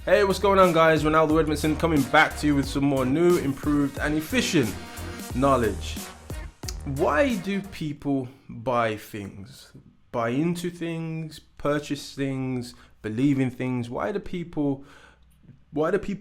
Hey, what's going on, guys? Ronaldo Edmondson coming back to you with some more new, improved, and efficient knowledge. Why do people buy things? Buy into things, purchase things, believe in things? Why do people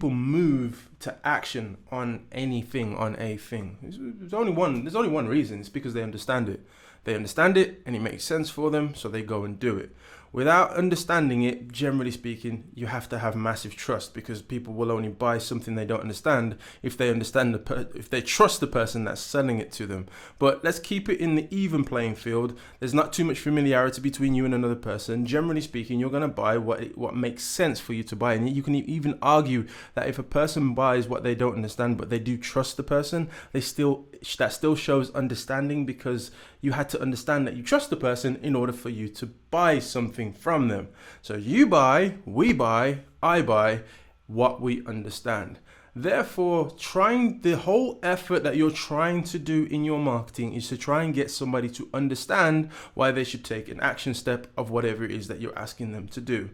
move to action on anything, on a thing? There's only one reason. It's because they understand it. They understand it and it makes sense for them, so they go and do it. Without understanding it, generally speaking, you have to have massive trust, because people will only buy something they don't understand if they if they trust the person that's selling it to them. But let's keep it in the even playing field. There's not too much familiarity between you and another person. Generally speaking, you're going to buy what makes sense for you to buy. And you can even argue that if a person buys what they don't understand, but they do trust the person, that still shows understanding, because you had to understand that you trust the person in order for you to buy something from them. So you buy, we buy, I buy what we understand. Therefore, the whole effort that you're trying to do in your marketing is to try and get somebody to understand why they should take an action step of whatever it is that you're asking them to do.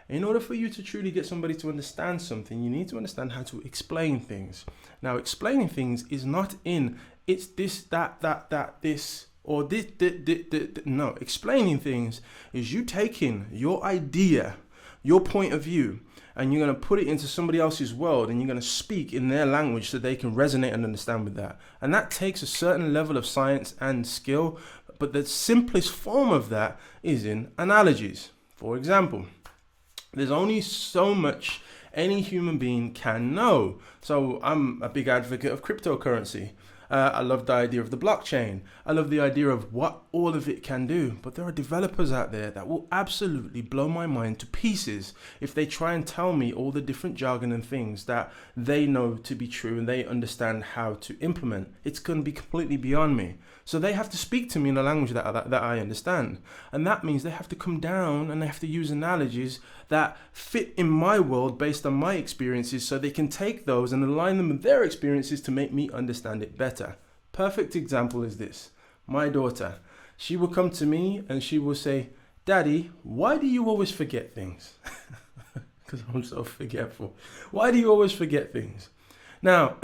In order for you to truly get somebody to understand something, you need to understand how to explain things. Now, explaining things is not it's this, that, this, or this. No, explaining things is you taking your idea, your point of view, and you're going to put it into somebody else's world, and you're going to speak in their language so they can resonate and understand with that. And that takes a certain level of science and skill, but the simplest form of that is in analogies. For example, there's only so much any human being can know. So I'm a big advocate of cryptocurrency. I love the idea of the blockchain. I love the idea of what all of it can do. But there are developers out there that will absolutely blow my mind to pieces if they try and tell me all the different jargon and things that they know to be true and they understand how to implement. It's going to be completely beyond me. So they have to speak to me in a language that I understand. And that means they have to come down and they have to use analogies that fit in my world based on my experiences, so they can take those and align them with their experiences to make me understand it better. Perfect example is this. My daughter, she will come to me and she will say, "Daddy, why do you always forget things?" Because I'm so forgetful. Why do you always forget things? Now,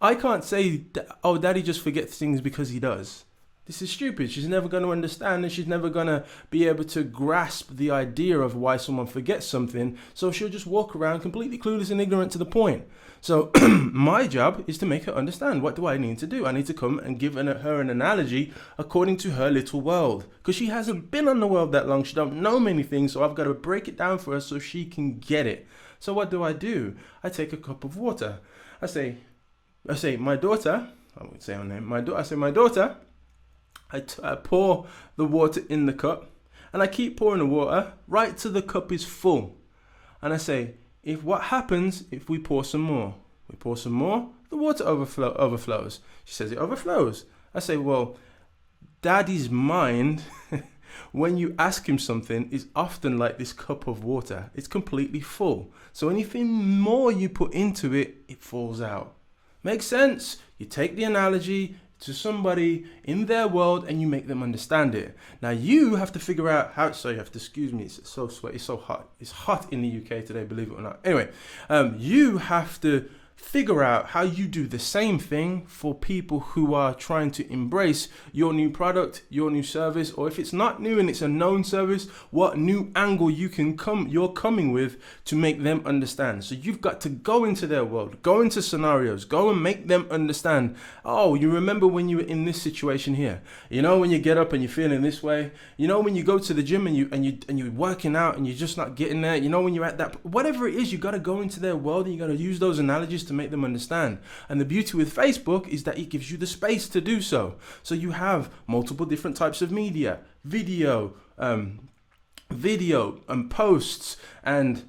I can't say, "Oh, Daddy just forgets things because he does." This is stupid. She's never going to understand, and she's never going to be able to grasp the idea of why someone forgets something. So she'll just walk around completely clueless and ignorant to the point. So my job is to make her understand. What do I need to do? I need to come and give her an analogy according to her little world, because she hasn't been on the world that long. She don't know many things. So I've got to break it down for her so she can get it. So what do? I take a cup of water. I say, my daughter, I won't say her name. I say, my daughter, I pour the water in the cup, and I keep pouring the water right till the cup is full. And I say, what happens if we pour some more? We pour some more, the water overflows. She says it overflows. I say, well, Daddy's mind, when you ask him something, is often like this cup of water. It's completely full. So anything more you put into it, it falls out. Makes sense? You take the analogy to somebody in their world and you make them understand it. Now you have to figure out how. So you have to, excuse me, it's so sweaty, it's so hot. It's hot in the UK today, believe it or not. Anyway, you have to figure out how you do the same thing for people who are trying to embrace your new product, your new service, or if it's not new and it's a known service, what new angle you're coming with to make them understand. So you've got to go into their world, go into scenarios, go and make them understand. Oh, you remember when you were in this situation here? You know, when you get up and you're feeling this way? You know, when you go to the gym and you're working out and you're just not getting there? You know, when you're at that, whatever it is, you got to go into their world and you got to use those analogies to make them understand. And the beauty with Facebook is that it gives you the space to do so. So you have multiple different types of media, video and posts and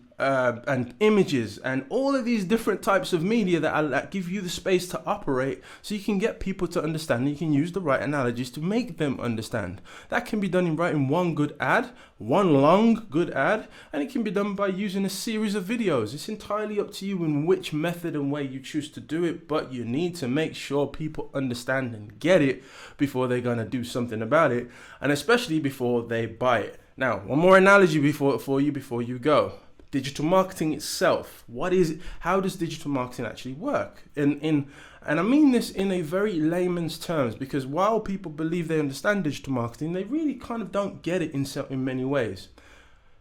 images and all of these different types of media that give you the space to operate, so you can get people to understand, and you can use the right analogies to make them understand. That can be done in writing one long good ad, and it can be done by using a series of videos. It's entirely up to you in which method and way you choose to do it, but you need to make sure people understand and get it before they're going to do something about it, and especially before they buy it. Now, one more analogy before you go. digital marketing itself. What is it? How does digital marketing actually work? And I mean this in a very layman's terms, because while people believe they understand digital marketing, they really kind of don't get it in many ways.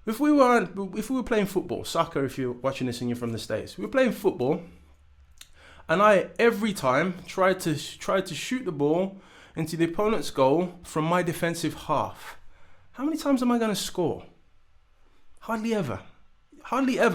If we were playing football, soccer, if you're watching this and you're from the States, we were playing football, and I every time tried to shoot the ball into the opponent's goal from my defensive half. How many times am I going to score? Hardly ever,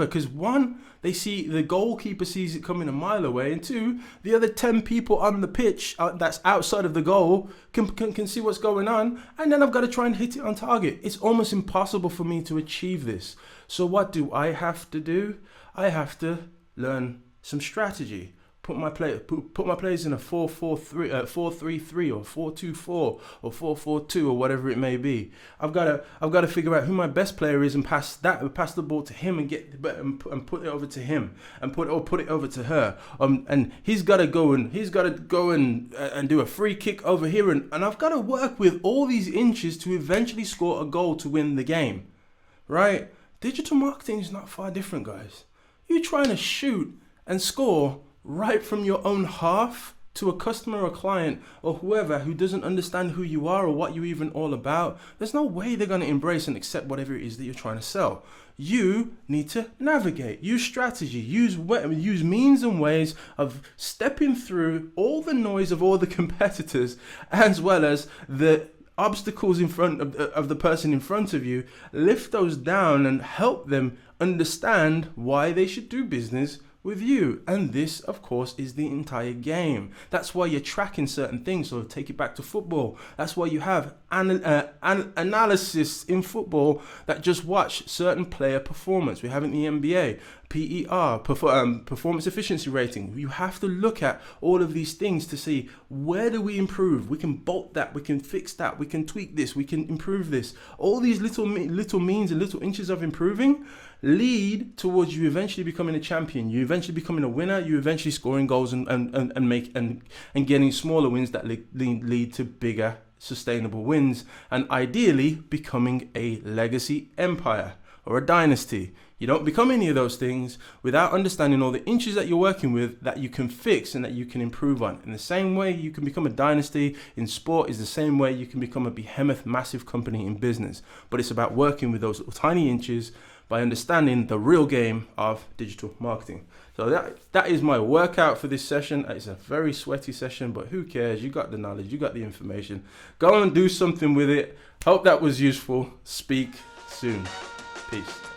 because one, the goalkeeper sees it coming a mile away, and two, the other 10 people on the pitch that's outside of the goal can see what's going on, and then I've got to try and hit it on target. It's almost impossible for me to achieve this. So what do I have to do? I have to learn some strategy. Put my players in a 4-4-3, 4-3-3, or 4-2-4, or 4-4-2, or whatever it may be. I've got to figure out who my best player is and pass the ball to him and put it over to him and put it over to her. And he's got to go and do a free kick over here, and I've got to work with all these inches to eventually score a goal to win the game, right? Digital marketing is not far different, guys. You're trying to shoot and score right from your own half to a customer or client or whoever who doesn't understand who you are or what you're even all about. There's no way they're going to embrace and accept whatever it is that you're trying to sell. You need to navigate, use strategy, use means and ways of stepping through all the noise of all the competitors, as well as the obstacles in front of the person in front of you. Lift those down and help them understand why they should do business with you. And this, of course, is the entire game. That's why you're tracking certain things. So take it back to football. That's why you have analysis in football that just watch certain player performance. We have in the NBA, PER, performance efficiency rating. You have to look at all of these things to see, where do we improve? We can bolt that, we can fix that, we can tweak this, we can improve this. All these little means and little inches of improving lead towards you eventually becoming a champion, you eventually becoming a winner, you eventually scoring goals and getting smaller wins that lead to bigger sustainable wins, and ideally becoming a legacy empire or a dynasty. You don't become any of those things without understanding all the inches that you're working with that you can fix and that you can improve on. In the same way you can become a dynasty in sport is the same way you can become a behemoth, massive company in business. But it's about working with those little tiny inches by understanding the real game of digital marketing. So that is my workout for this session. It's a very sweaty session, but who cares? You got the knowledge, you got the information. Go and do something with it. Hope that was useful. Speak soon. Peace.